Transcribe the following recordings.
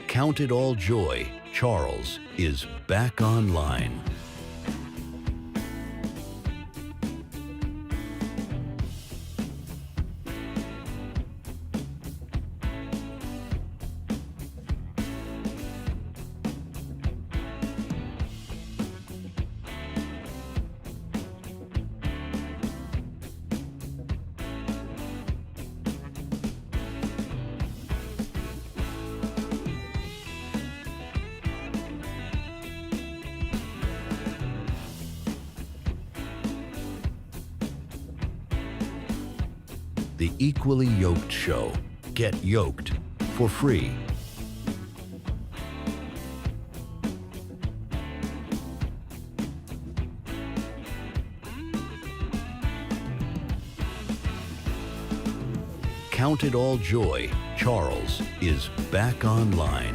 Count it all joy, Charles is back online. The Equally Yoked Show. Get yoked for free. Count it all joy, Charles is back online.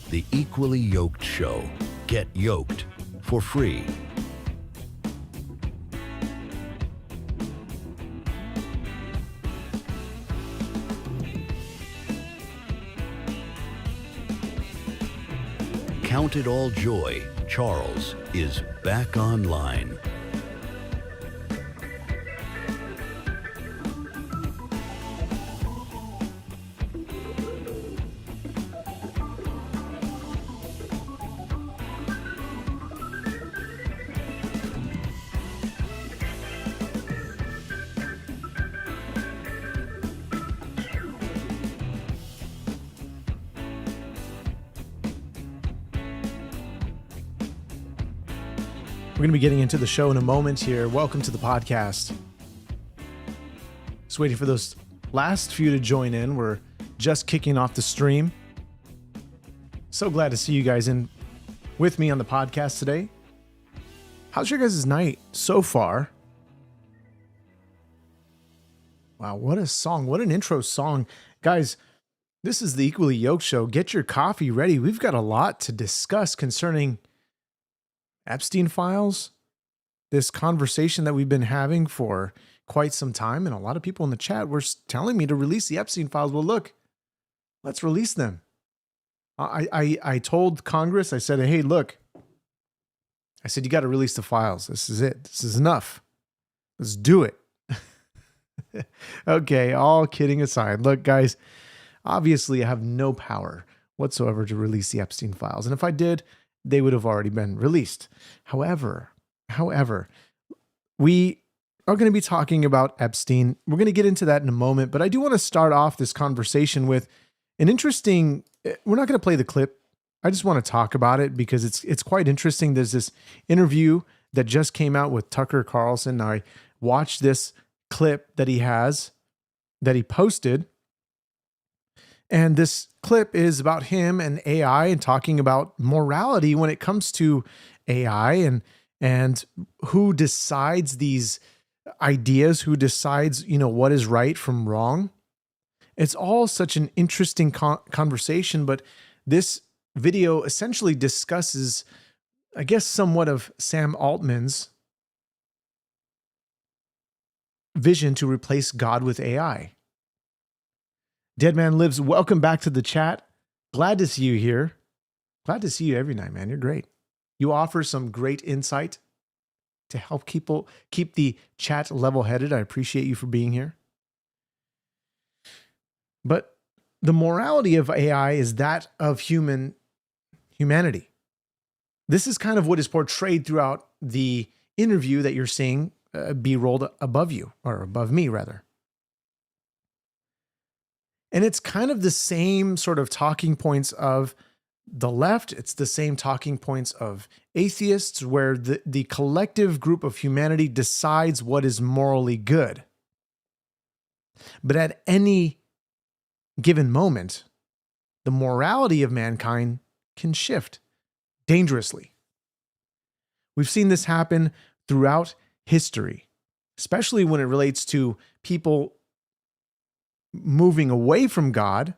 The Equally Yoked Show. Get yoked for free. Count it all joy, Charles is back online. We're going to be getting into the show in a moment here. Welcome to the podcast. Just waiting for those last few to join in. We're just kicking off the stream. So glad to see you guys in with me on the podcast today. How's your guys' night so far? Wow, what a song. What an intro song. Guys, this is the Equally Yoked Show. Get your coffee ready. We've got a lot to discuss concerning Epstein files, this conversation that we've been having for quite some time. And a lot of people in the chat were telling me to release the Epstein files. Well, look, let's release them. I told Congress, I said, hey, look, I said, you got to release the files. This is it. This is enough. Let's do it. Okay, all kidding aside. Look, guys, obviously I have no power whatsoever to release the Epstein files. And if I did, they would have already been released. However, we are going to be talking about Epstein. We're going to get into that in a moment, but I do want to start off this conversation with an interesting, we're not going to play the clip. I just want to talk about it because it's quite interesting. There's this interview that just came out with Tucker Carlson. I watched this clip that he posted. And this clip is about him and AI and talking about morality when it comes to AI and who decides these ideas, who decides, what is right from wrong. It's all such an interesting conversation, but this video essentially discusses, I guess, somewhat of Sam Altman's vision to replace God with AI. Dead Man Lives, welcome back to the chat. Glad to see you here. Glad to see you every night, man. You're great. You offer some great insight to help people keep the chat level-headed. I appreciate you for being here. But the morality of AI is that of humanity. This is kind of what is portrayed throughout the interview that you're seeing be rolled above you, or above me, rather. And it's kind of the same sort of talking points of the left, it's the same talking points of atheists, where the collective group of humanity decides what is morally good. But at any given moment, the morality of mankind can shift dangerously. We've seen this happen throughout history, especially when it relates to people moving away from God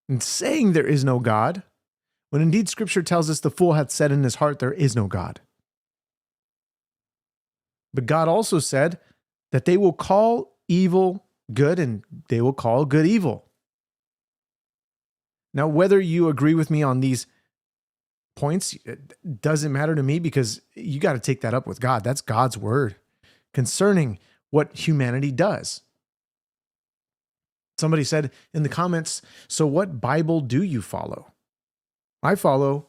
and saying there is no God, when indeed Scripture tells us the fool hath said in his heart there is no God. But God also said that they will call evil good and they will call good evil. Now, whether you agree with me on these points, it doesn't matter to me, because you got to take that up with God. That's God's word concerning what humanity does. Somebody said in the comments, so what Bible do you follow? I follow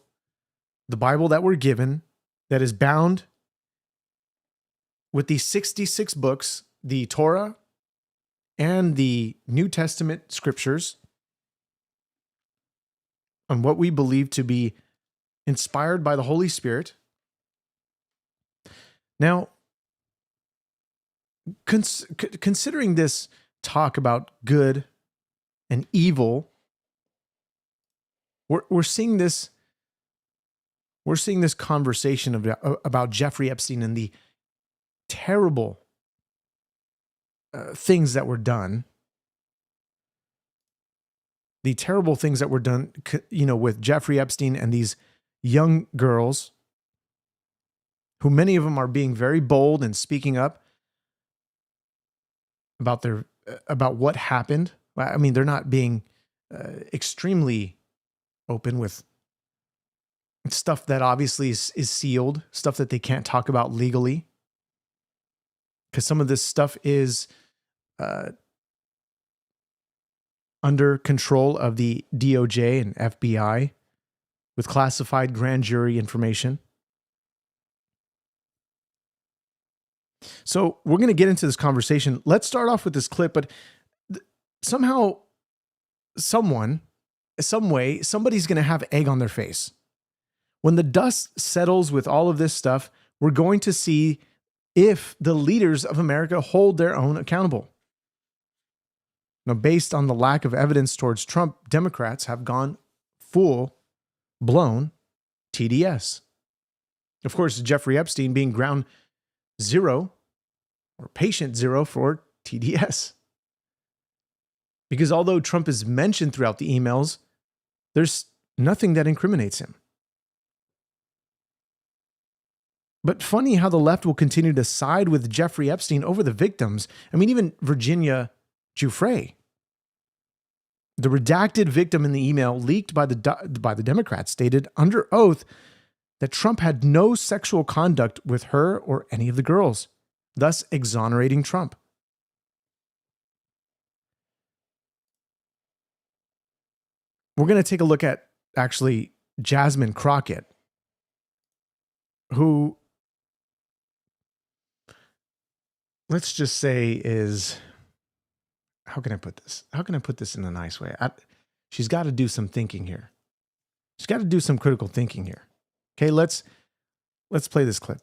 the Bible that we're given, that is bound with the 66 books, the Torah and the New Testament scriptures, on what we believe to be inspired by the Holy Spirit. Now, considering this talk about good and evil, we're seeing this conversation about Jeffrey Epstein and the terrible things that were done. The terrible things that were done, with Jeffrey Epstein and these young girls, who many of them are being very bold and speaking up about what happened. I mean, they're not being extremely open with stuff that obviously is sealed, stuff that they can't talk about legally, because some of this stuff is under control of the DOJ and FBI with classified grand jury information. So we're going to get into this conversation. Let's start off with this clip, but somehow, some way, somebody's going to have egg on their face. When the dust settles with all of this stuff, we're going to see if the leaders of America hold their own accountable. Now, based on the lack of evidence towards Trump, Democrats have gone full-blown TDS. Of course, Jeffrey Epstein being ground zero or patient zero for TDS. Because although Trump is mentioned throughout the emails, there's nothing that incriminates him. But funny how the left will continue to side with Jeffrey Epstein over the victims. I mean, even Virginia Giuffre, the redacted victim in the email leaked by the Democrats, stated under oath that Trump had no sexual conduct with her or any of the girls, thus exonerating Trump. We're going to take a look at, actually, Jasmine Crockett, who, let's just say, is, how can I put this? How can I put this in a nice way? She's got to do some thinking here. She's got to do some critical thinking here. Okay, let's play this clip.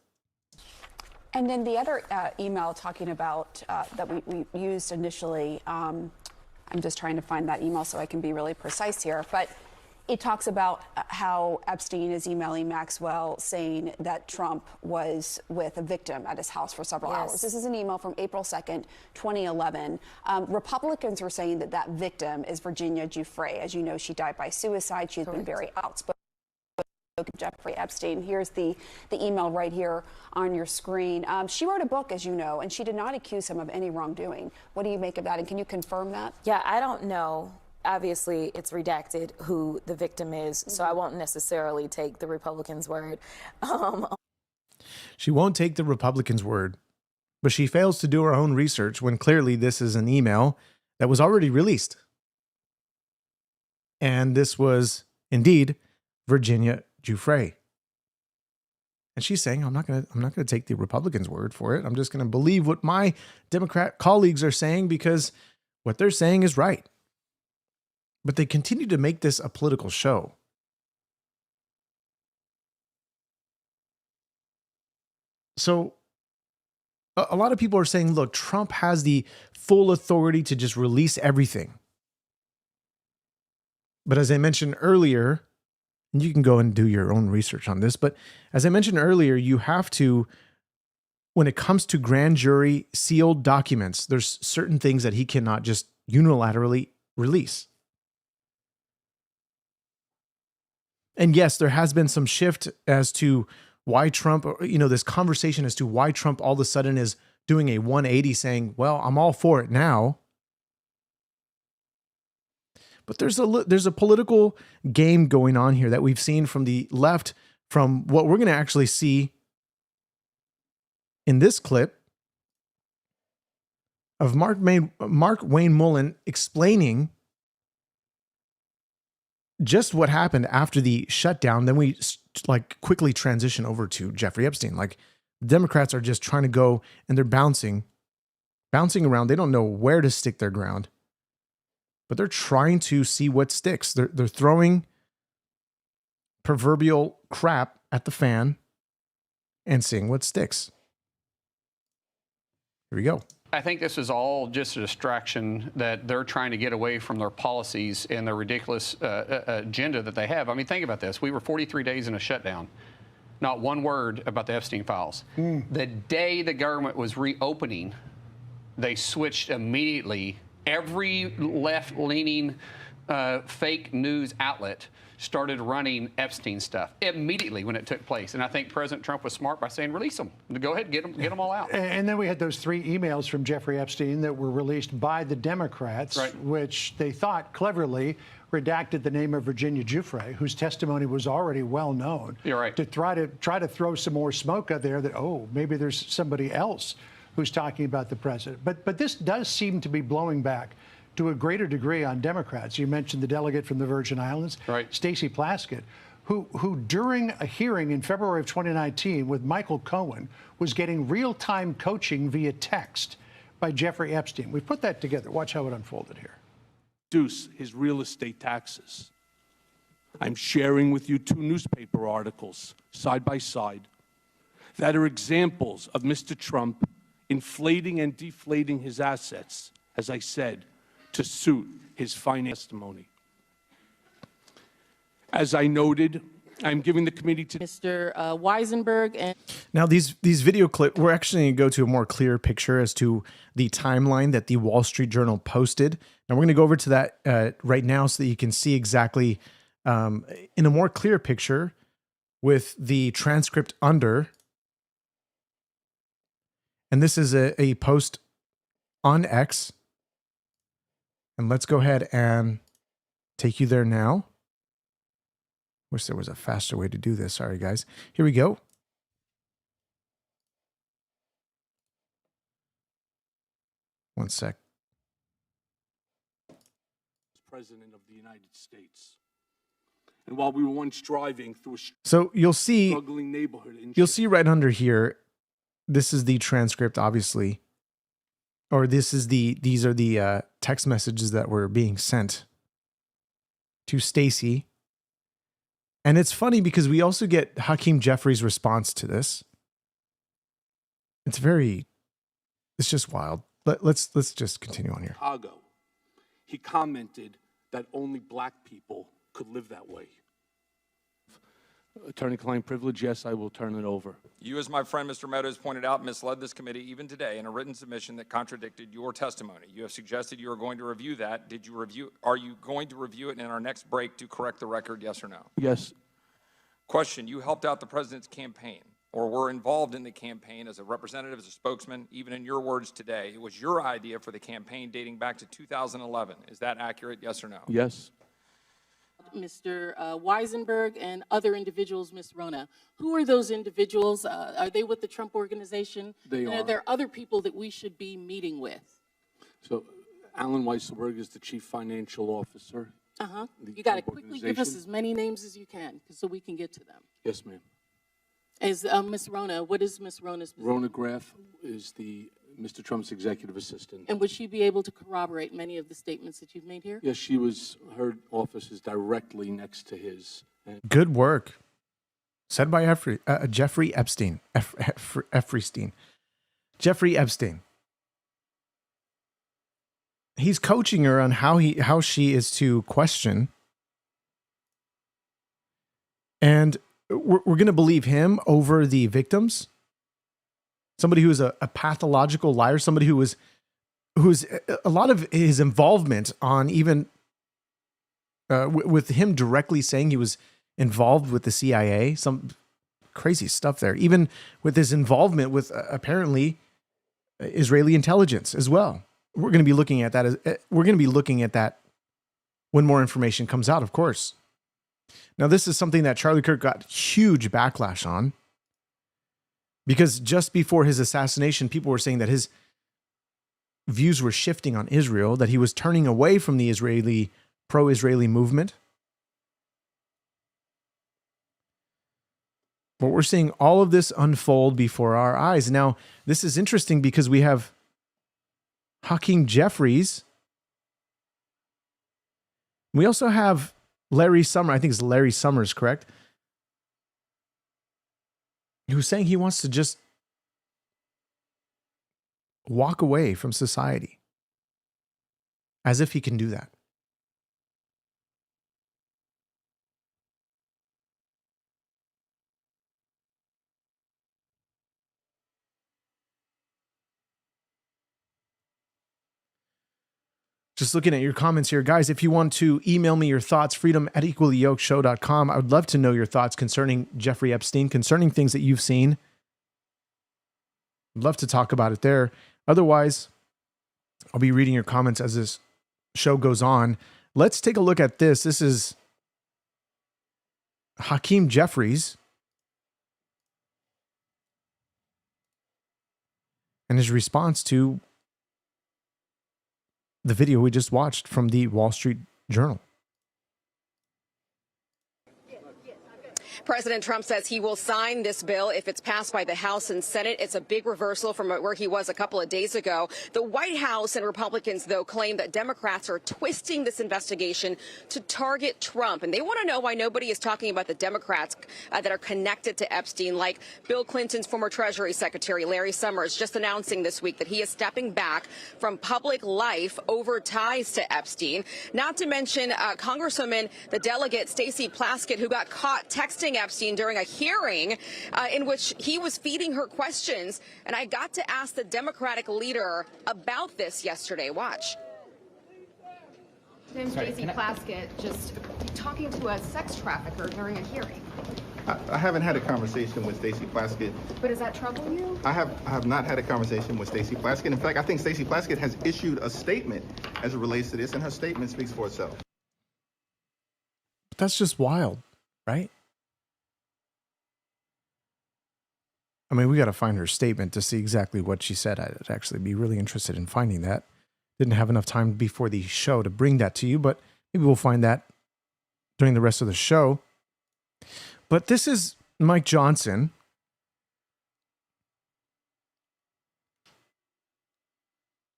And then the other email talking about that we used initially, I'm just trying to find that email so I can be really precise here, but it talks about how Epstein is emailing Maxwell saying that Trump was with a victim at his house for several hours. This is an email from April 2nd, 2011. Republicans are saying that that victim is Virginia Giuffre. As you know, she died by suicide. She's been very outspoken. Jeffrey Epstein. Here's the email right here on your screen. She wrote a book, as you know, and she did not accuse him of any wrongdoing. What do you make of that, and can you confirm that? Yeah, I don't know. Obviously, it's redacted who the victim is, so I won't necessarily take the Republicans' word. She won't take the Republicans' word, but she fails to do her own research when clearly this is an email that was already released. And this was indeed Virginia Giuffre. And she's saying, I'm not going to take the Republicans' word for it. I'm just going to believe what my Democrat colleagues are saying because what they're saying is right. But they continue to make this a political show. So a lot of people are saying, look, Trump has the full authority to just release everything. But as I mentioned earlier, and you can go and do your own research on this, but as I mentioned earlier, you have to, when it comes to grand jury sealed documents, there's certain things that he cannot just unilaterally release. And yes, there has been some shift as to why Trump, this conversation as to why Trump all of a sudden is doing a 180 saying, well, I'm all for it now. But there's a political game going on here that we've seen from the left, from what we're going to actually see in this clip of Mark Wayne Mullen explaining just what happened after the shutdown. Then we quickly transition over to Jeffrey Epstein. Like, Democrats are just trying to go and they're bouncing around. They don't know where to stick their ground, but they're trying to see what sticks. They're throwing proverbial crap at the fan and seeing what sticks. Here we go. I think this is all just a distraction that they're trying to get away from their policies and their ridiculous agenda that they have. I mean, think about this. We were 43 days in a shutdown. Not one word about the Epstein files. The day the government was reopening, they switched immediately. Every left-leaning fake news outlet started running Epstein stuff immediately when it took place. And I think President Trump was smart by saying, release them. Go ahead, get them all out. And then we had those 3 emails from Jeffrey Epstein that were released by the Democrats, right, which they thought cleverly redacted the name of Virginia Giuffre, whose testimony was already well known. You're right. To try to throw some more smoke out there that, oh, maybe there's somebody else who's talking about the president. But this does seem to be blowing back to a greater degree on Democrats. You mentioned the delegate from the Virgin Islands, right, Stacey Plaskett, who during a hearing in February of 2019 with Michael Cohen was getting real-time coaching via text by Jeffrey Epstein. We put that together. Watch how it unfolded here. Reduce his real estate taxes. I'm sharing with you 2 newspaper articles side by side that are examples of Mr. Trump inflating and deflating his assets, as I said, to suit his finance testimony. As I noted, I'm giving the committee to Mr. Weisenberg. And now these video clip, we're actually going to go to a more clear picture as to the timeline that the Wall Street Journal posted. Now we're going to go over to that right now so that you can see exactly in a more clear picture with the transcript under. And this is a post on X. And let's go ahead and take you there now. Wish there was a faster way to do this. Sorry, guys. Here we go. One sec. President of the United States. And while we were once driving through a So you'll see, struggling neighborhood in you'll see right under here, this is the transcript, obviously. Or these are the text messages that were being sent to Stacey. And it's funny because we also get Hakeem Jeffrey's response to this. It's just wild. Let's just continue on here. Chicago. He commented that only black people could live that way. Attorney-client privilege, yes, I will turn it over. You, as my friend Mr. Meadows pointed out, misled this committee even today in a written submission that contradicted your testimony. You have suggested you are going to review that. Are you going to review it in our next break to correct the record, yes or no? Yes. Question, you helped out the president's campaign or were involved in the campaign as a representative, as a spokesman, even in your words today. It was your idea for the campaign dating back to 2011. Is that accurate, yes or no? Yes. Mr. Weisenberg and other individuals, Ms. Rona. Who are those individuals? Are they with the Trump Organization? They and are. Are there other people that we should be meeting with? So Alan Weisselberg is the chief financial officer. Uh-huh. The You got to Trump quickly give us Organization. as many names as you can so we can get to them. Yes, ma'am. Is Ms. Rona, what is Ms. Rona's position? Rona Graff is Mr. Trump's executive assistant. And would she be able to corroborate many of the statements that you've made here? Yes, her office is directly next to his. And Good work. said by Jeffrey Epstein. Jeffrey Epstein. He's coaching her on how she is to question. And we're going to believe him over the victims. Somebody who is a pathological liar, somebody who's a lot of his involvement on even with him directly saying he was involved with the CIA, some crazy stuff there, even with his involvement with apparently Israeli intelligence as well. We're going to be looking at that when more information comes out, of course. Now, this is something that Charlie Kirk got huge backlash on, because just before his assassination, people were saying that his views were shifting on Israel, that he was turning away from the pro-Israeli movement. But we're seeing all of this unfold before our eyes. Now, this is interesting because we have Hakeem Jeffries. We also have Larry Summers. I think it's Larry Summers, correct? Who's saying he wants to just walk away from society. As if he can do that. Just looking at your comments here, guys, if you want to email me your thoughts, freedom@equallyyokedshow.com. I would love to know your thoughts concerning Jeffrey Epstein, concerning things that you've seen. I'd love to talk about it there. Otherwise, I'll be reading your comments as this show goes on. Let's take a look at this. This is Hakeem Jeffries and his response to the video we just watched from the Wall Street Journal. President Trump says he will sign this bill if it's passed by the House and Senate. It's a big reversal from where he was a couple of days ago. The White House and Republicans, though, claim that Democrats are twisting this investigation to target Trump. And they want to know why nobody is talking about the Democrats that are connected to Epstein, like Bill Clinton's former Treasury Secretary, Larry Summers, just announcing this week that he is stepping back from public life over ties to Epstein. Not to mention Congresswoman, the delegate, Stacey Plaskett, who got caught texting Epstein during a hearing in which he was feeding her questions. And I got to ask the Democratic leader about this yesterday. Watch. Name's Stacey Plaskett, just talking to a sex trafficker during a hearing. I haven't had a conversation with Stacey Plaskett. But does that trouble you? I have not had a conversation with Stacey Plaskett. In fact, I think Stacey Plaskett has issued a statement as it relates to this, and her statement speaks for itself. But that's just wild, right? I mean, we got to find her statement to see exactly what she said. I'd actually be really interested in finding that. Didn't have enough time before the show to bring that to you, but maybe we'll find that during the rest of the show. But this is Mike Johnson.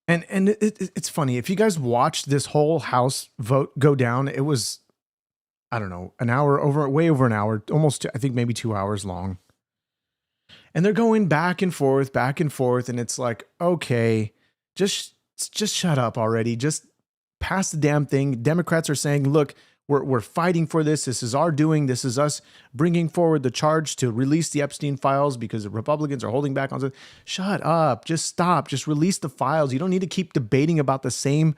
And it's funny. If you guys watched this whole House vote go down, it was, I don't know, way over an hour, almost, I think maybe 2 hours long. And they're going back and forth, and it's like, okay, just shut up already. Just pass the damn thing. Democrats are saying, look, we're fighting for this. This is our doing. This is us bringing forward the charge to release the Epstein files because the Republicans are holding back on it. Shut up. Just stop. Just release the files. You don't need to keep debating about the same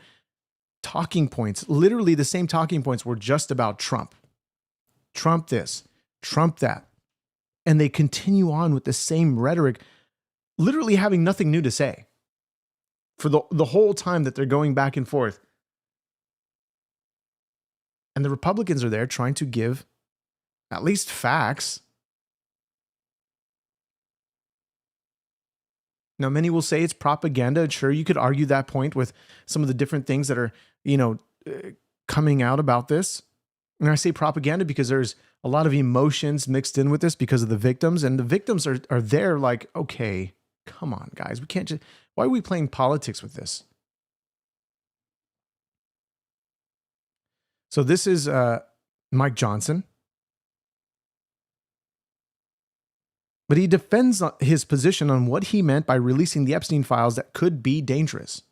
talking points. Literally the same talking points were just about Trump. Trump this, Trump that. And they continue on with the same rhetoric, literally having nothing new to say for the whole time that they're going back and forth. And the Republicans are there trying to give at least facts. Now, many will say it's propaganda. Sure, you could argue that point with some of the different things that are, coming out about this. And I say propaganda because there's a lot of emotions mixed in with this because of the victims. And the victims are there like, okay, come on, guys. We can't just, why are we playing politics with this? So this is Mike Johnson. But he defends his position on what he meant by releasing the Epstein files that could be dangerous.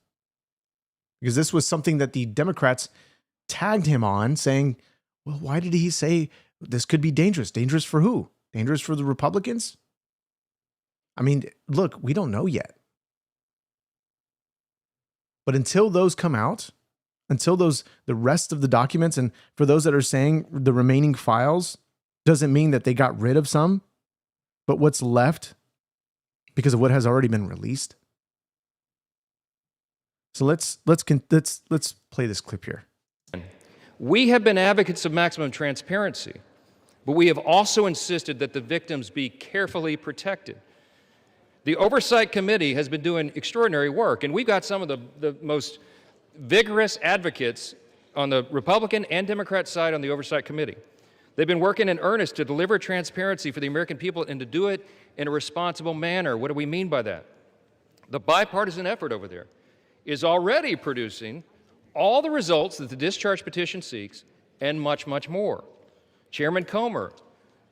Because this was something that the Democrats tagged him on, saying, well, why did he say this could be dangerous? Dangerous for who? Dangerous for the Republicans? I mean, look, we don't know yet. But until those come out, until the rest of the documents, and for those that are saying the remaining files, doesn't mean that they got rid of some, but what's left because of what has already been released. So let's play this clip here. We have been advocates of maximum transparency, but we have also insisted that the victims be carefully protected. The Oversight Committee has been doing extraordinary work, and we've got some of the most vigorous advocates on the Republican and Democrat side on the Oversight Committee. They've been working in earnest to deliver transparency for the American people and to do it in a responsible manner. What do we mean by that? The bipartisan effort over there is already producing all the results that the discharge petition seeks and much, much more. Chairman Comer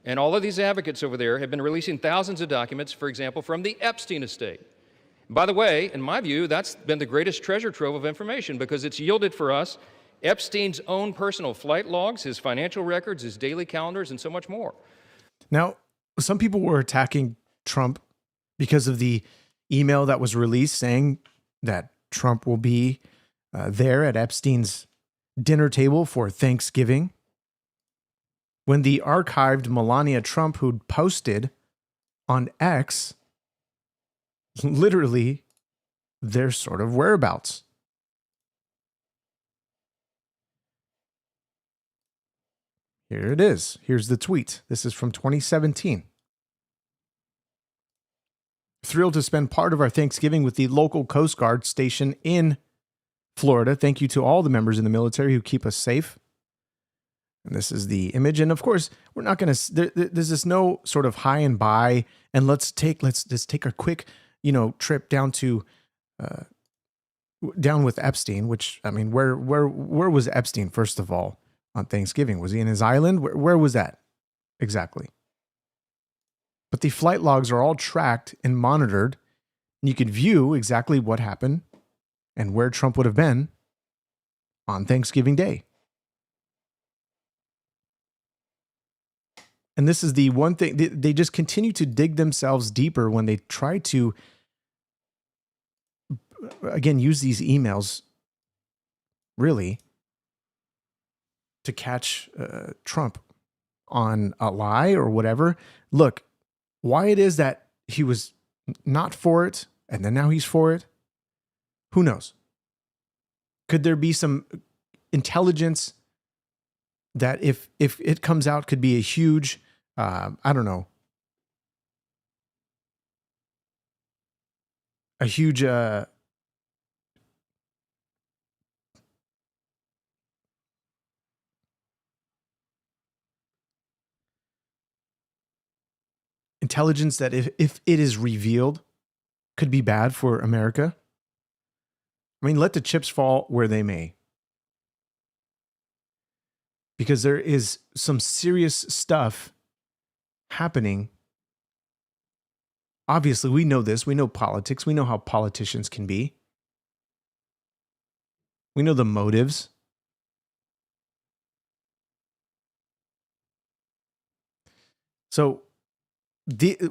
and all of these advocates over there have been releasing thousands of documents, for example, from the Epstein estate. By the way, in my view, that's been the greatest treasure trove of information because it's yielded for us Epstein's own personal flight logs, his financial records, his daily calendars, and so much more. Now, some people were attacking Trump because of the email that was released saying that Trump will be there at Epstein's dinner table for Thanksgiving. When the archived Melania Trump, who'd posted on X, literally their sort of whereabouts. Here it is. Here's the tweet. This is from 2017. Thrilled to spend part of our Thanksgiving with the local Coast Guard station in Florida. Thank you to all the members in the military who keep us safe. And this is the image. And of course, we're not going to, there's this no sort of high and by, and let's just take a quick, trip down to, down with Epstein, which, I mean, where was Epstein, first of all, on Thanksgiving? Was he in his island? Where was that exactly? But the flight logs are all tracked and monitored, and you could view exactly what happened and where Trump would have been on Thanksgiving Day. And this is the one thing, they just continue to dig themselves deeper when they try to, again, use these emails, really, to catch Trump on a lie or whatever. Look, why it is that he was not for it, and then now he's for it, who knows? Could there be some intelligence that if it comes out could be a huge, I don't know, a huge intelligence that if it is revealed could be bad for America? I mean, let the chips fall where they may. Because there is some serious stuff happening. Obviously, we know this. We know politics. We know how politicians can be. We know the motives. So,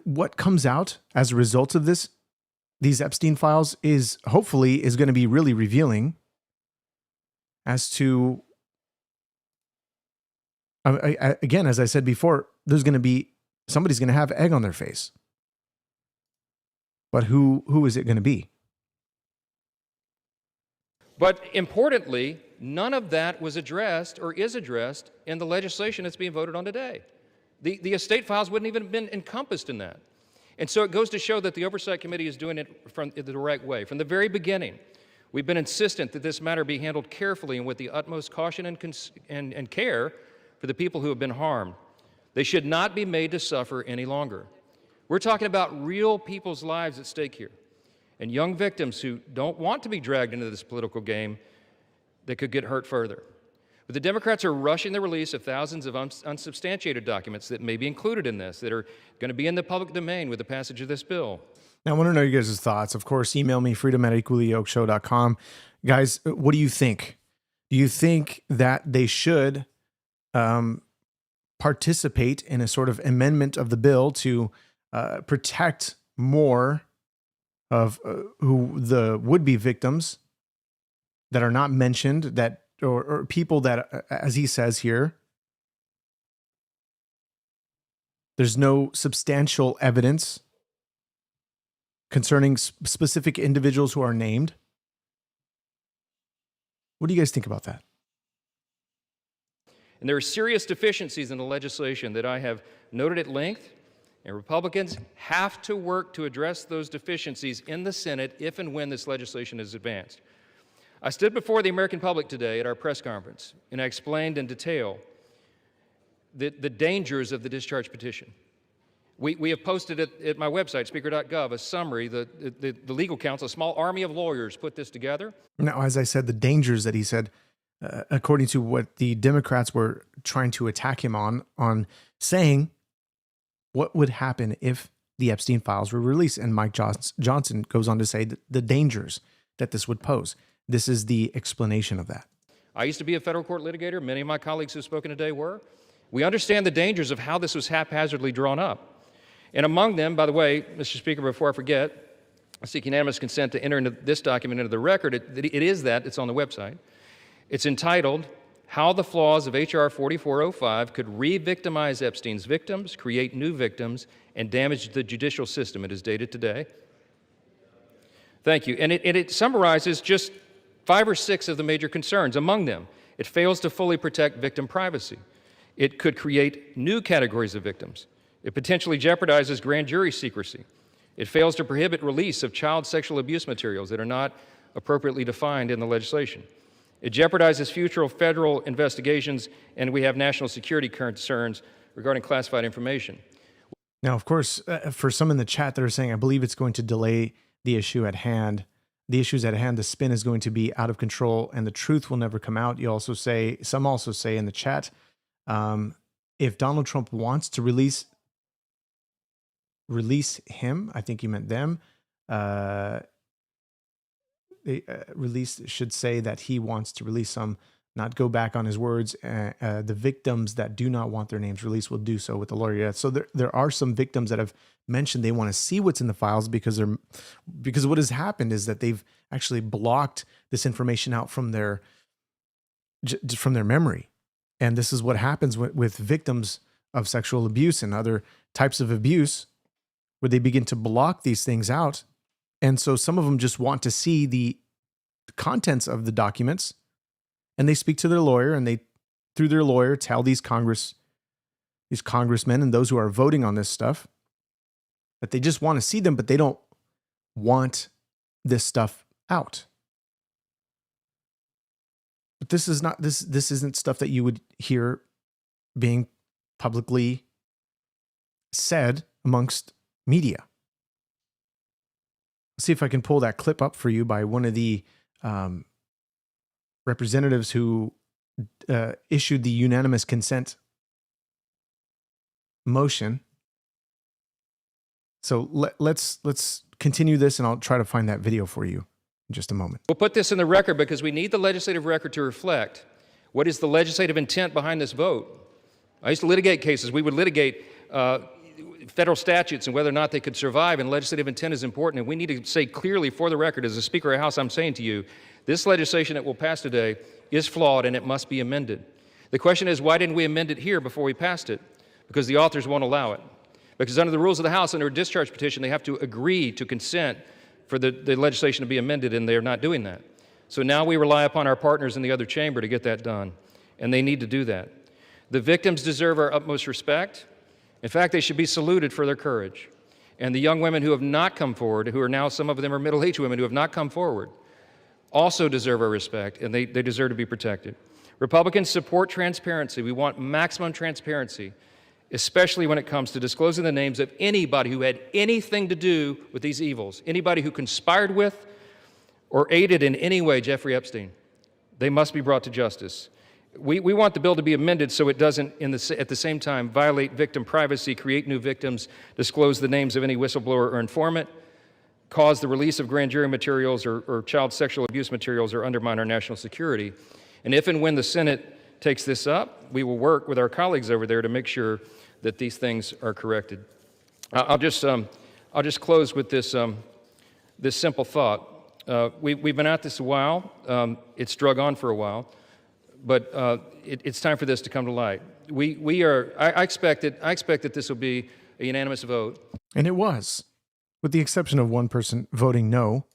what comes out as a result of this, these Epstein files, is hopefully going to be really revealing as to, again, as I said before, somebody's going to have egg on their face. But who is it going to be? But importantly, none of that was addressed or is addressed in the legislation that's being voted on today. The estate files wouldn't even have been encompassed in that. And so it goes to show that the Oversight Committee is doing it from the right way. From the very beginning, we've been insistent that this matter be handled carefully and with the utmost caution and care for the people who have been harmed. They should not be made to suffer any longer. We're talking about real people's lives at stake here, and young victims who don't want to be dragged into this political game that could get hurt further. But the Democrats are rushing the release of thousands of unsubstantiated documents that may be included in this, that are going to be in the public domain with the passage of this bill. Now, I want to know you guys' thoughts. Of course, email me, freedom@equallyyokeshow.com. Guys, what do you think? Do you think that they should participate in a sort of amendment of the bill to protect more of who the would-be victims that are not mentioned, that or people that, as he says here, there's no substantial evidence concerning specific individuals who are named? What do you guys think about that? And there are serious deficiencies in the legislation that I have noted at length, and Republicans have to work to address those deficiencies in the Senate if and when this legislation is advanced. I stood before the American public today at our press conference, and I explained in detail the dangers of the discharge petition. We have posted at my website, speaker.gov, a summary. The legal counsel, a small army of lawyers, put this together. Now, as I said, the dangers that he said, according to what the Democrats were trying to attack him on saying what would happen if the Epstein files were released. And Mike Johnson goes on to say that the dangers that this would pose. This is the explanation of that. I used to be a federal court litigator. Many of my colleagues who've spoken today were. We understand the dangers of how this was haphazardly drawn up. And among them, by the way, Mr. Speaker, before I forget, I seek unanimous consent to enter into this document into the record. It's on the website. It's entitled, How the Flaws of H.R. 4405 Could Re-Victimize Epstein's Victims, Create New Victims, and Damage the Judicial System. It is dated today. Thank you. And it summarizes just 5 or 6 of the major concerns. Among them, it fails to fully protect victim privacy. It could create new categories of victims. It potentially jeopardizes grand jury secrecy. It fails to prohibit release of child sexual abuse materials that are not appropriately defined in the legislation. It jeopardizes future federal investigations, and we have national security concerns regarding classified information. Now, of course, for some in the chat that are saying, I believe it's going to delay the issue at hand. The issues at hand, the spin is going to be out of control and the truth will never come out. Some also say in the chat, if Donald Trump wants to release him, I think he meant them, should say that he wants to release some, not go back on his words. The victims that do not want their names released will do so with the lawyer. So there are some victims that have mentioned they want to see what's in the files because what has happened is that they've actually blocked this information out from their memory. And this is what happens with victims of sexual abuse and other types of abuse, where they begin to block these things out. And so some of them just want to see the contents of the documents, and they speak to their lawyer, and they, through their lawyer, tell these congressmen and those who are voting on this stuff that they just want to see them, but they don't want this stuff out. But this is not this isn't stuff that you would hear being publicly said amongst media. Let's see if I can pull that clip up for you by one of the representatives who issued the unanimous consent motion. So let's continue this, and I'll try to find that video for you in just a moment. We'll put this in the record because we need the legislative record to reflect what is the legislative intent behind this vote. I used to litigate cases. We would litigate federal statutes and whether or not they could survive, and legislative intent is important. And we need to say clearly for the record, as a Speaker of the House, I'm saying to you, this legislation that will pass today is flawed and it must be amended. The question is, why didn't we amend it here before we passed it? Because the authors won't allow it. Because under the rules of the House, under a discharge petition, they have to agree to consent for the legislation to be amended, and they're not doing that. So now we rely upon our partners in the other chamber to get that done, and they need to do that. The victims deserve our utmost respect. In fact, they should be saluted for their courage. And the young women who have not come forward, who are now, some of them are middle-aged women who have not come forward, also deserve our respect, and they deserve to be protected. Republicans support transparency. We want maximum transparency, especially when it comes to disclosing the names of anybody who had anything to do with these evils, anybody who conspired with or aided in any way Jeffrey Epstein. They must be brought to justice. We want the bill to be amended so it doesn't, at the same time, violate victim privacy, create new victims, disclose the names of any whistleblower or informant, cause the release of grand jury materials or child sexual abuse materials, or undermine our national security. And if and when the Senate takes this up, we will work with our colleagues over there to make sure that these things are corrected. I'll just close with this simple thought. We've been at this a while. It's drug on for a while. But it's time for this to come to light. I expect that this will be a unanimous vote. And it was, with the exception of one person voting no.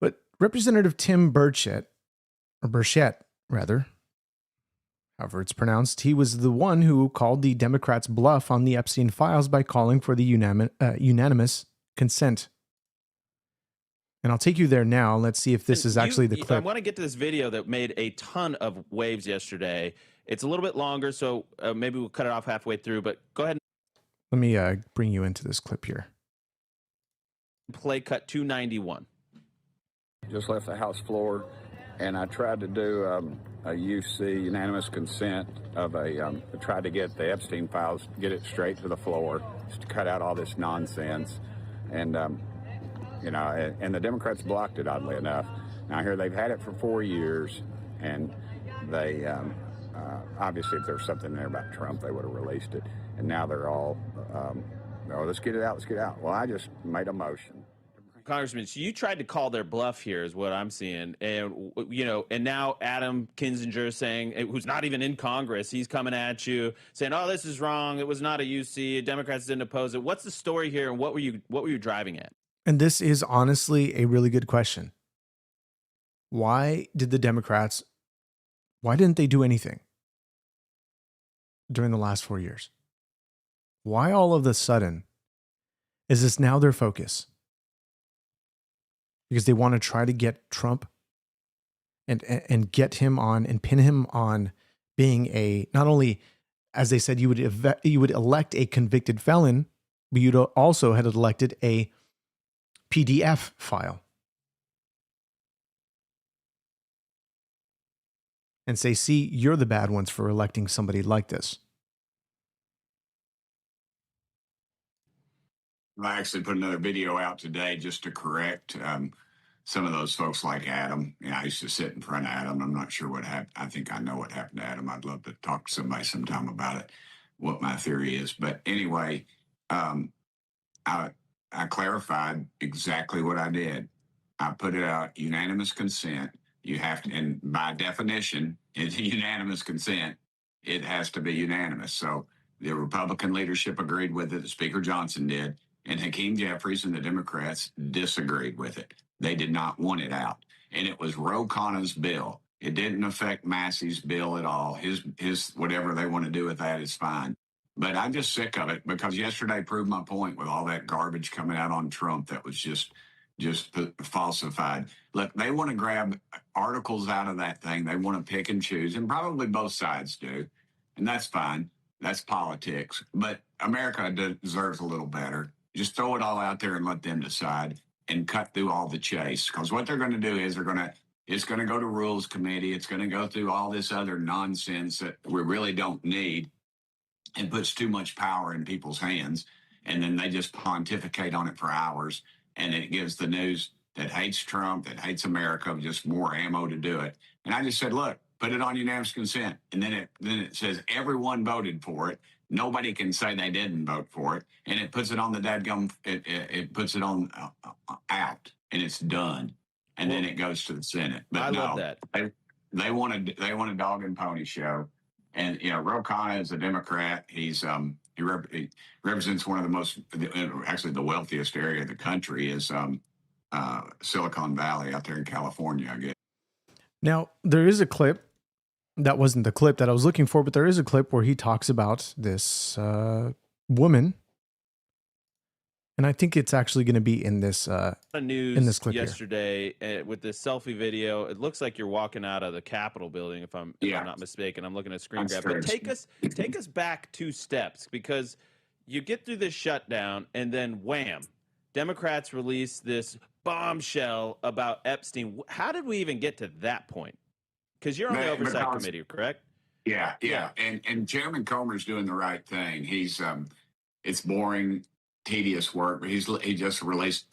But Representative Tim Burchett, rather, however it's pronounced, he was the one who called the Democrats' bluff on the Epstein files by calling for the unanimous consent. And I'll take you there now. Let's see if this is actually the clip. I want to get to this video that made a ton of waves yesterday. It's a little bit longer, so maybe we'll cut it off halfway through, but go ahead. Let me bring you into this clip here. Play cut 291. Just left the House floor, and I tried to do a UC, unanimous consent, of I tried to get the Epstein files, get it straight to the floor, just to cut out all this nonsense. And, you know, and the Democrats blocked it, oddly enough. Now, here they've had it for 4 years, and they obviously, if there was something there about Trump, they would have released it. And now they're all, oh, let's get it out, let's get it out. Well, I just made a motion. Congressman, so you tried to call their bluff here, is what I'm seeing, and you know, and now Adam Kinzinger saying, who's not even in Congress, he's coming at you saying, "Oh, this is wrong. It was not a UC. Democrats didn't oppose it." What's the story here, and what were you driving at? And this is honestly a really good question. Why did the Democrats? Why didn't they do anything during the last 4 years? Why all of a sudden is this now their focus? Because they want to try to get Trump and get him on and pin him on being a, not only, as they said, you would elect a convicted felon, but you'd also had elected a PDF file. And say, see, you're the bad ones for electing somebody like this. I actually put another video out today just to correct some of those folks like Adam. You know, I used to sit in front of Adam. I'm not sure what happened. I think I know what happened to Adam. I'd love to talk to somebody sometime about it, what my theory is. But anyway, I clarified exactly what I did. I put it out, unanimous consent. You have to, and by definition, it's unanimous consent. It has to be unanimous. So the Republican leadership agreed with it. Speaker Johnson did. And Hakeem Jeffries and the Democrats disagreed with it. They did not want it out. And it was Ro Khanna's bill. It didn't affect Massey's bill at all. His whatever they want to do with that is fine. But I'm just sick of it because yesterday proved my point with all that garbage coming out on Trump that was just falsified. Look, they want to grab articles out of that thing. They want to pick and choose, and probably both sides do. And that's fine. That's politics. But America deserves a little better. Just throw it all out there and let them decide and cut through all the chase. Because what they're going to do is it's going to go to Rules Committee. It's going to go through all this other nonsense that we really don't need and puts too much power in people's hands. And then they just pontificate on it for hours. And it gives the news that hates Trump, that hates America, just more ammo to do it. And I just said, look, put it on unanimous consent. And then it says everyone voted for it. Nobody can say they didn't vote for it. And it puts it on the dadgum, it puts it on out, and it's done. And then it goes to the Senate. But I love that. They want a dog and pony show. And, you know, Ro Khanna is a Democrat. He's he represents one of the most, actually the wealthiest area of the country is Silicon Valley out there in California, I guess. Now, there is a clip. That wasn't the clip that I was looking for, but there is a clip where he talks about this woman. And I think it's actually going to be in this news in this clip yesterday with this selfie video. It looks like you're walking out of the Capitol building, if I'm not mistaken. I'm looking at a screen grab. But take us back 2 steps, because you get through this shutdown and then wham, Democrats release this bombshell about Epstein. How did we even get to that point? Because you're on the oversight Because- committee, correct? Yeah. And Chairman Comer's doing the right thing. He's it's boring, tedious work, but he just released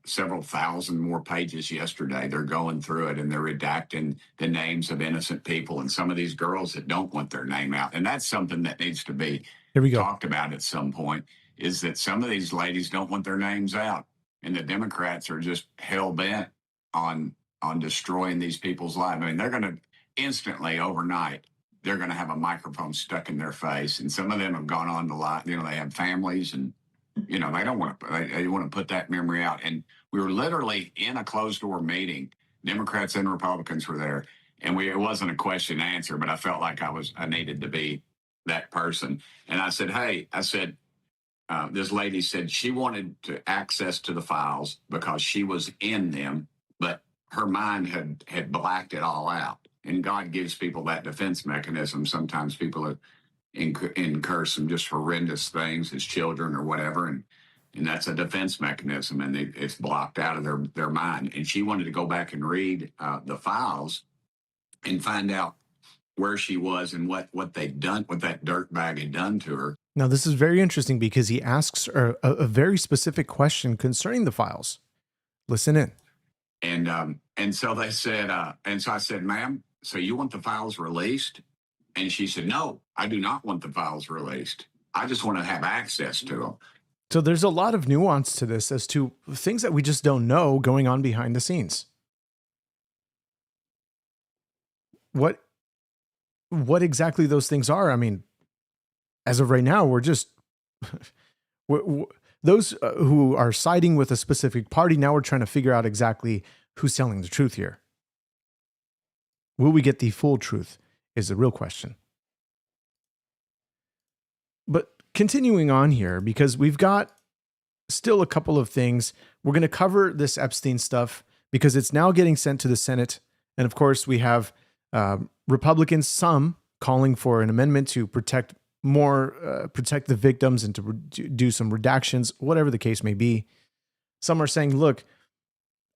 several thousand more pages yesterday. They're going through it and they're redacting the names of innocent people and some of these girls that don't want their name out. And that's something that needs to be Here we go. talked about at some point, is that some of these ladies don't want their names out. And the Democrats are just hell bent on destroying these people's lives. I mean, they're going to instantly, overnight, they're going to have a microphone stuck in their face. And some of them have gone on to lie. You know, they have families and, you know, they don't want to, they want to put that memory out. And we were literally in a closed door meeting. Democrats and Republicans were there. And it wasn't a question and answer, but I felt like I needed to be that person. And I said, hey, this lady said she wanted access to the files because she was in them, but her mind had blacked it all out. And God gives people that defense mechanism. Sometimes people incur some just horrendous things as children or whatever, and that's a defense mechanism, and it's blocked out of their mind. And she wanted to go back and read the files and find out where she was and what they'd done, what that dirtbag had done to her. Now, this is very interesting because he asks her a very specific question concerning the files. Listen in. And so they said, and so I said, ma'am, so you want the files released? And she said, no, I do not want the files released. I just want to have access to them. So there's a lot of nuance to this as to things that we just don't know going on behind the scenes. What exactly those things are? I mean, as of right now, we're just those who are siding with a specific party. Now we're trying to figure out exactly who's telling the truth here. Will we get the full truth is the real question. But continuing on here, because we've got still a couple of things. We're going to cover this Epstein stuff because it's now getting sent to the Senate. And of course, we have Republicans, some calling for an amendment to protect the victims and to do some redactions, whatever the case may be. Some are saying, look,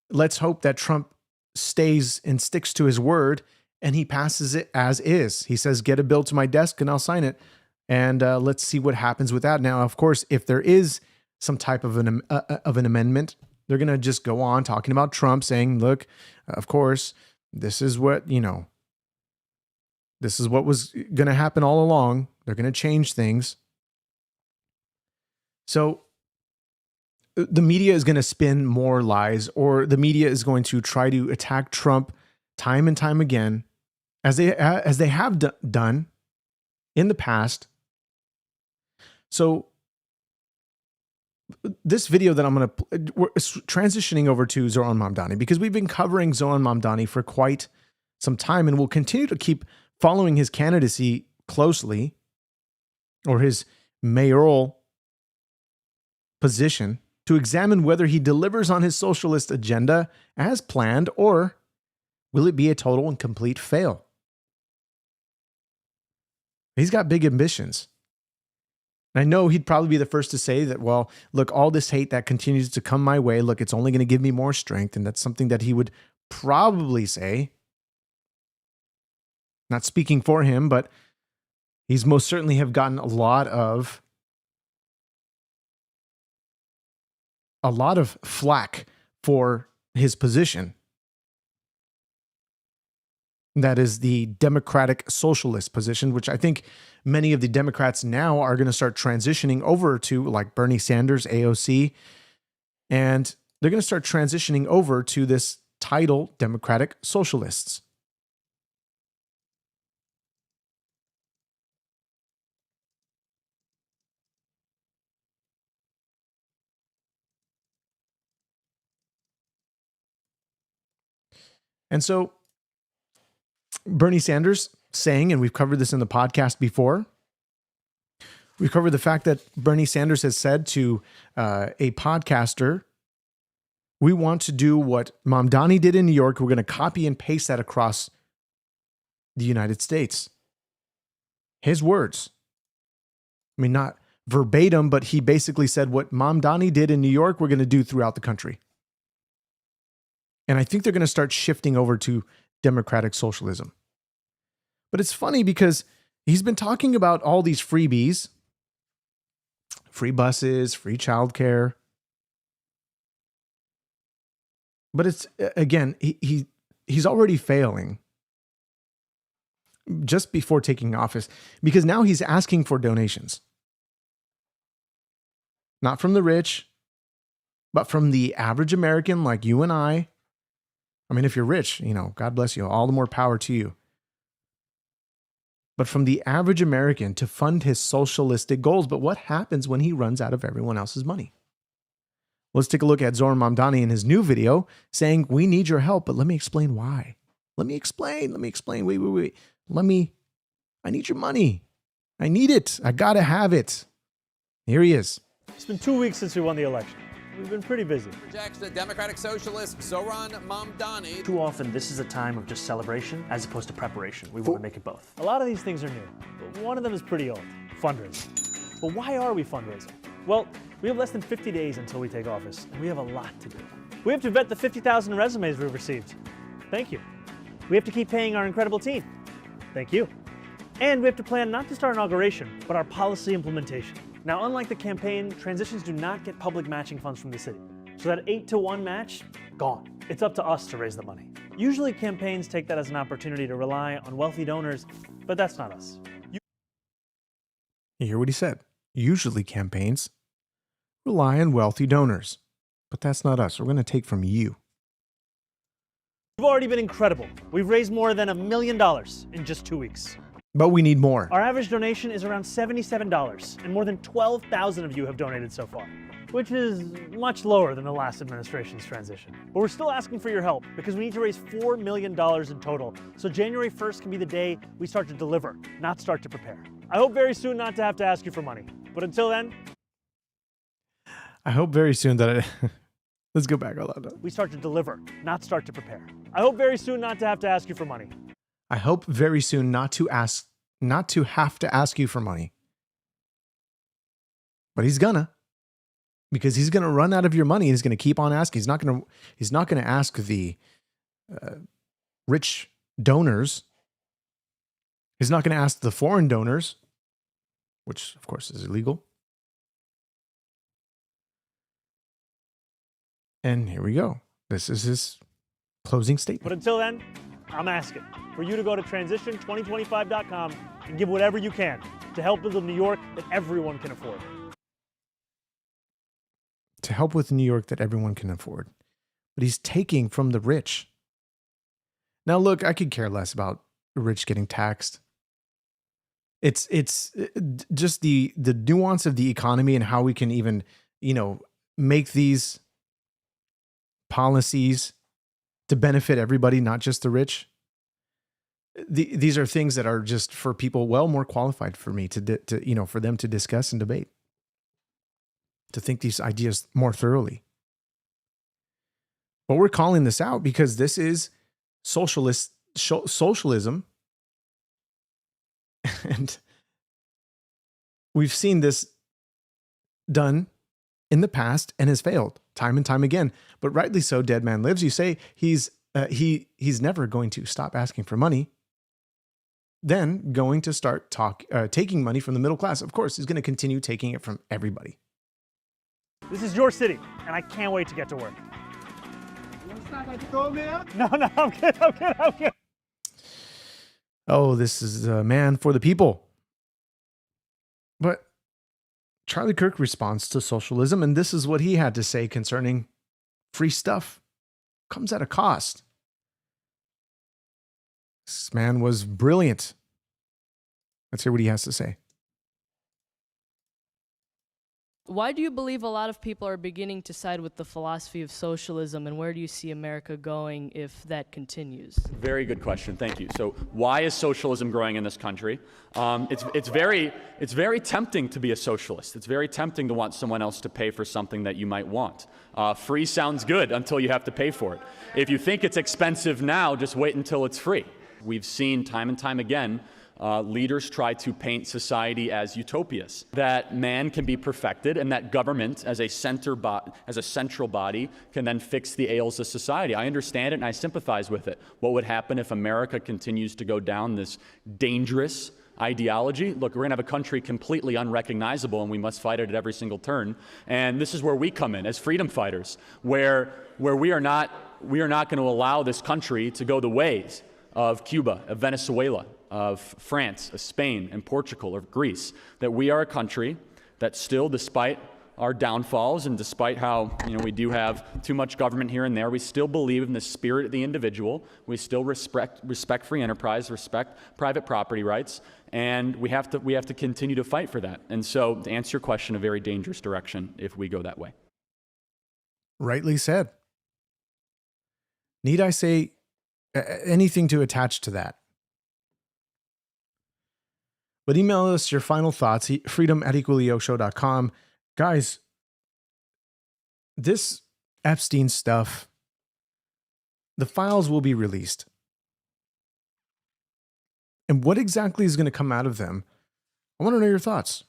let's hope that Trump stays and sticks to his word and he passes it as is. He says, get a bill to my desk and I'll sign it. And let's see what happens with that. Now, of course, if there is some type of an amendment, they're going to just go on talking about Trump, saying, look, of course, this is what, this is what was going to happen all along. They're going to change things. So the media is going to spin more lies, or the media is going to try to attack Trump time and time again, as they have done in the past. So this video that we're transitioning over to Zohran Mamdani, because we've been covering Zohran Mamdani for quite some time, and we'll continue to keep following his candidacy closely, or his mayoral position, to examine whether he delivers on his socialist agenda as planned, or will it be a total and complete fail? He's got big ambitions. And I know he'd probably be the first to say that, well, look, all this hate that continues to come my way, look, it's only going to give me more strength. And that's something that he would probably say. Not speaking for him, but he's most certainly have gotten a lot of flack for his position. That is the democratic socialist position, which I think many of the Democrats now are going to start transitioning over to, like Bernie Sanders, AOC, and they're going to start transitioning over to this title, Democratic Socialists. And so Bernie Sanders saying, and we've covered this in the podcast before, we've covered the fact that Bernie Sanders has said to a podcaster, we want to do what Mamdani did in New York. We're going to copy and paste that across the United States. His words. I mean, not verbatim, but he basically said what Mamdani did in New York, we're going to do throughout the country. And I think they're going to start shifting over to democratic socialism. But it's funny because he's been talking about all these freebies, free buses, free childcare. But it's, again, he's already failing just before taking office, because now he's asking for donations. Not from the rich, but from the average American like you and I. I mean, if you're rich, God bless you, all the more power to you. But from the average American to fund his socialistic goals. But what happens when he runs out of everyone else's money? Let's take a look at Zohran Mamdani in his new video saying, we need your help, but let me explain why. Let me explain. Wait. I need your money. I need it. I gotta have it. Here he is. It's been 2 weeks since we won the election. We've been pretty busy. Projects the Democratic Socialist Zohran Mamdani. Too often, this is a time of just celebration as opposed to preparation. We want to make it both. A lot of these things are new, but one of them is pretty old, fundraising. But why are we fundraising? Well, we have less than 50 days until we take office, and we have a lot to do. We have to vet the 50,000 resumes we've received. Thank you. We have to keep paying our incredible team. Thank you. And we have to plan not just our inauguration, but our policy implementation. Now, unlike the campaign, transitions do not get public matching funds from the city. So that 8-to-1 match, gone. It's up to us to raise the money. Usually campaigns take that as an opportunity to rely on wealthy donors, but that's not us. You hear what he said? Usually campaigns rely on wealthy donors, but that's not us. We're going to take from you. We've already been incredible. We've raised more than $1 million in just 2 weeks. But we need more. Our average donation is around $77, and more than 12,000 of you have donated so far, which is much lower than the last administration's transition. But we're still asking for your help because we need to raise $4 million in total, so January 1st can be the day we start to deliver, not start to prepare. I hope very soon not to have to ask you for money, but until then... I hope very soon that Let's go back. We start to deliver, not start to prepare. I hope very soon not to have to ask you for money. I hope very soon not to have to ask you for money. But he's gonna, because he's gonna run out of your money and he's gonna keep on asking. He's not gonna ask the rich donors. He's not gonna ask the foreign donors, which of course is illegal. And here we go. This is his closing statement. But until then, I'm asking for you to go to transition2025.com and give whatever you can to help build a New York that everyone can afford. To help with New York that everyone can afford. But he's taking from the rich. Now, look, I could care less about the rich getting taxed. It's just the nuance of the economy and how we can even, make these policies to benefit everybody, not just the rich. These are things that are just for people well more qualified for me to for them to discuss and debate, to think these ideas more thoroughly. But we're calling this out because this is socialism. And we've seen this done in the past and has failed time and time again. But rightly so, dead man lives. You say he's never going to stop asking for money, then going to start taking money from the middle class. Of course, he's going to continue taking it from everybody. This is your city, and I can't wait to get to work. No, I'm kidding. Oh, this is a man for the people. But Charlie Kirk responds to socialism, and this is what he had to say concerning free stuff. Comes at a cost. This man was brilliant. Let's hear what he has to say. Why do you believe a lot of people are beginning to side with the philosophy of socialism, and where do you see America going if that continues? Very good question. Thank you. So why is socialism growing in this country? It's very tempting to be a socialist. It's very tempting to want someone else to pay for something that you might want. Free sounds good until you have to pay for it. If you think it's expensive now, just wait until it's free. We've seen time and time again leaders try to paint society as utopias, that man can be perfected and that government as a central body can then fix the ails of society. I understand it and I sympathize with it. What would happen if America continues to go down this dangerous ideology? Look, we're going to have a country completely unrecognizable and we must fight it at every single turn. And this is where we come in as freedom fighters, where we are not going to allow this country to go the ways of Cuba, of Venezuela, of France, of Spain, and Portugal, or Greece. That we are a country that still, despite our downfalls and despite how we do have too much government here and there, we still believe in the spirit of the individual. We still respect free enterprise, respect private property rights, and we have to continue to fight for that. And so, to answer your question, a very dangerous direction if we go that way. Rightly said. Need I say anything to attach to that? But email us your final thoughts, freedom@equallyogshow.com. Guys, this Epstein stuff, the files will be released. And what exactly is going to come out of them? I want to know your thoughts.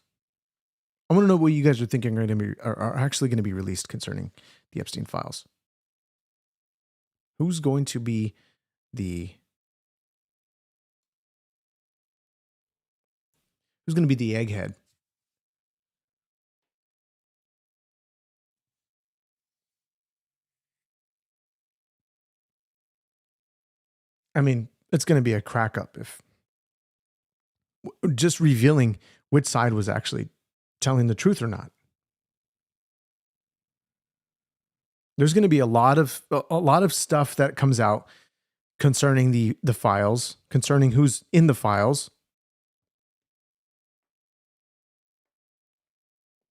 I want to know what you guys are thinking are actually going to be released concerning the Epstein files. Who's going to be the egghead? I mean, it's going to be a crack up if just revealing which side was actually telling the truth or not. There's going to be a lot of stuff that comes out concerning the files, concerning who's in the files.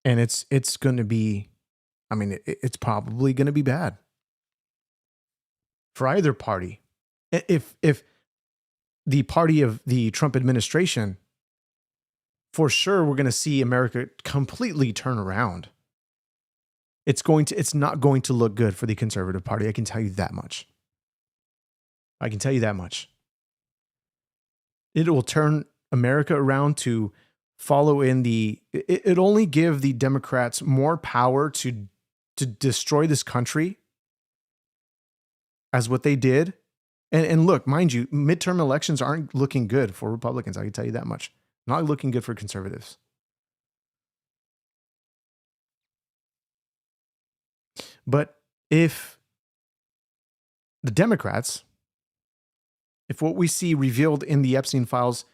And it's going to be, I mean, it's probably going to be bad for either party. If the party of the Trump administration, for sure, we're going to see America completely turn around. It's not going to look good for the conservative party. I can tell you that much. It will turn America around to follow in it only give the Democrats more power to destroy this country as what they did. And look, mind you, midterm elections aren't looking good for Republicans. I can tell you that much. Not looking good for conservatives. But if the Democrats, if what we see revealed in the Epstein files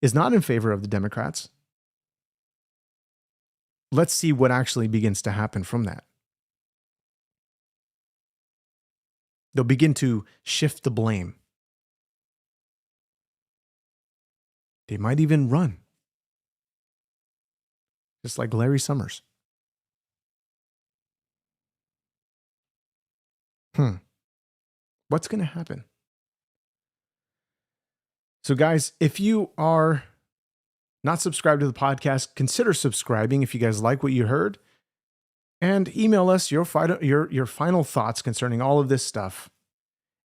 is not in favor of the Democrats, let's see what actually begins to happen from that. They'll begin to shift the blame. They might even run. Just like Larry Summers. What's going to happen? So guys, if you are not subscribed to the podcast, consider subscribing if you guys like what you heard. And email us your final thoughts concerning all of this stuff.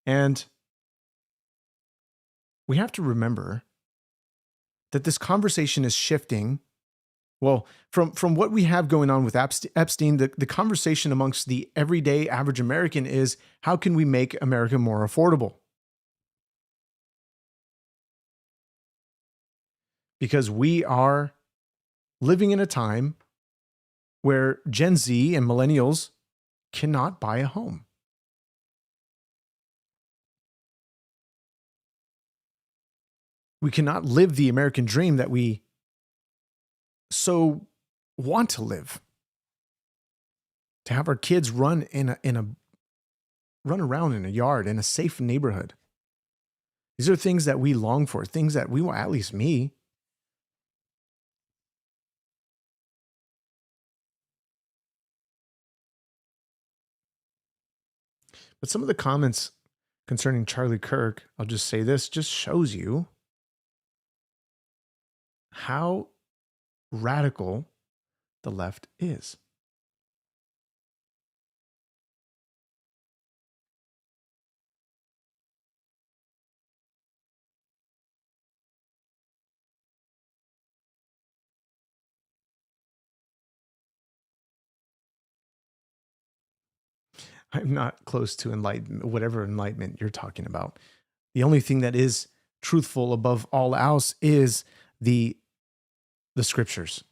And we have to remember that this conversation is shifting. Well, from what we have going on with Epstein, the conversation amongst the everyday average American is, how can we make America more affordable? Because we are living in a time where Gen Z and millennials cannot buy a home. We cannot live the American dream that we so want to live. To have our kids run run around in a yard in a safe neighborhood. These are things that we long for, things that we want, at least me. But some of the comments concerning Charlie Kirk, I'll just say this, just shows you how radical the left is. I'm not close to enlightenment, whatever enlightenment you're talking about. The only thing that is truthful above all else is the scriptures.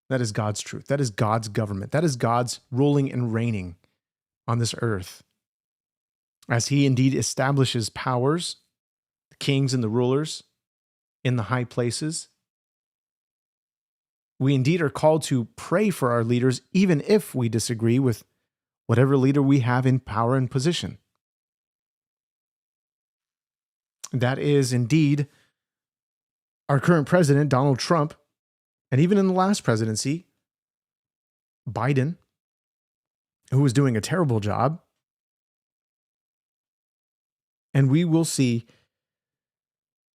That is God's truth. That is God's government. That is God's ruling and reigning on this earth. As he indeed establishes powers, the kings and the rulers in the high places, we indeed are called to pray for our leaders, even if we disagree with whatever leader we have in power and position. That is indeed our current president, Donald Trump, and even in the last presidency, Biden, who was doing a terrible job. And we will see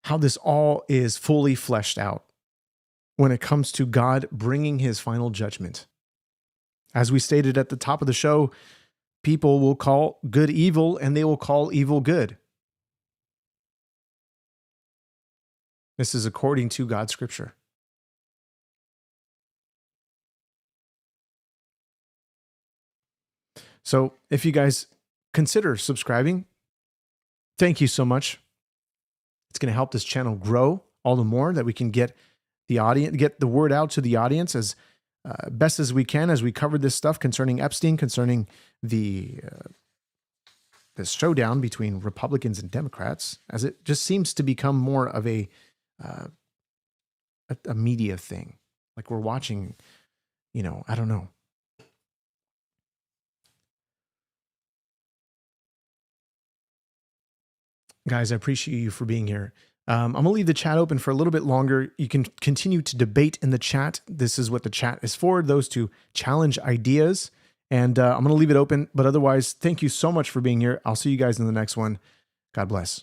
how this all is fully fleshed out when it comes to God bringing his final judgment. As we stated at the top of the show, people will call good evil and they will call evil good. This is according to God's scripture. So if you guys consider subscribing, thank you so much. It's going to help this channel grow all the more, that we can get the word out to the audience as best as we can, as we cover this stuff concerning Epstein, concerning the showdown between Republicans and Democrats, as it just seems to become more of a media thing. Like we're watching, I don't know. Guys, I appreciate you for being here. I'm going to leave the chat open for a little bit longer. You can continue to debate in the chat. This is what the chat is for, those to challenge ideas. And I'm going to leave it open. But otherwise, thank you so much for being here. I'll see you guys in the next one. God bless.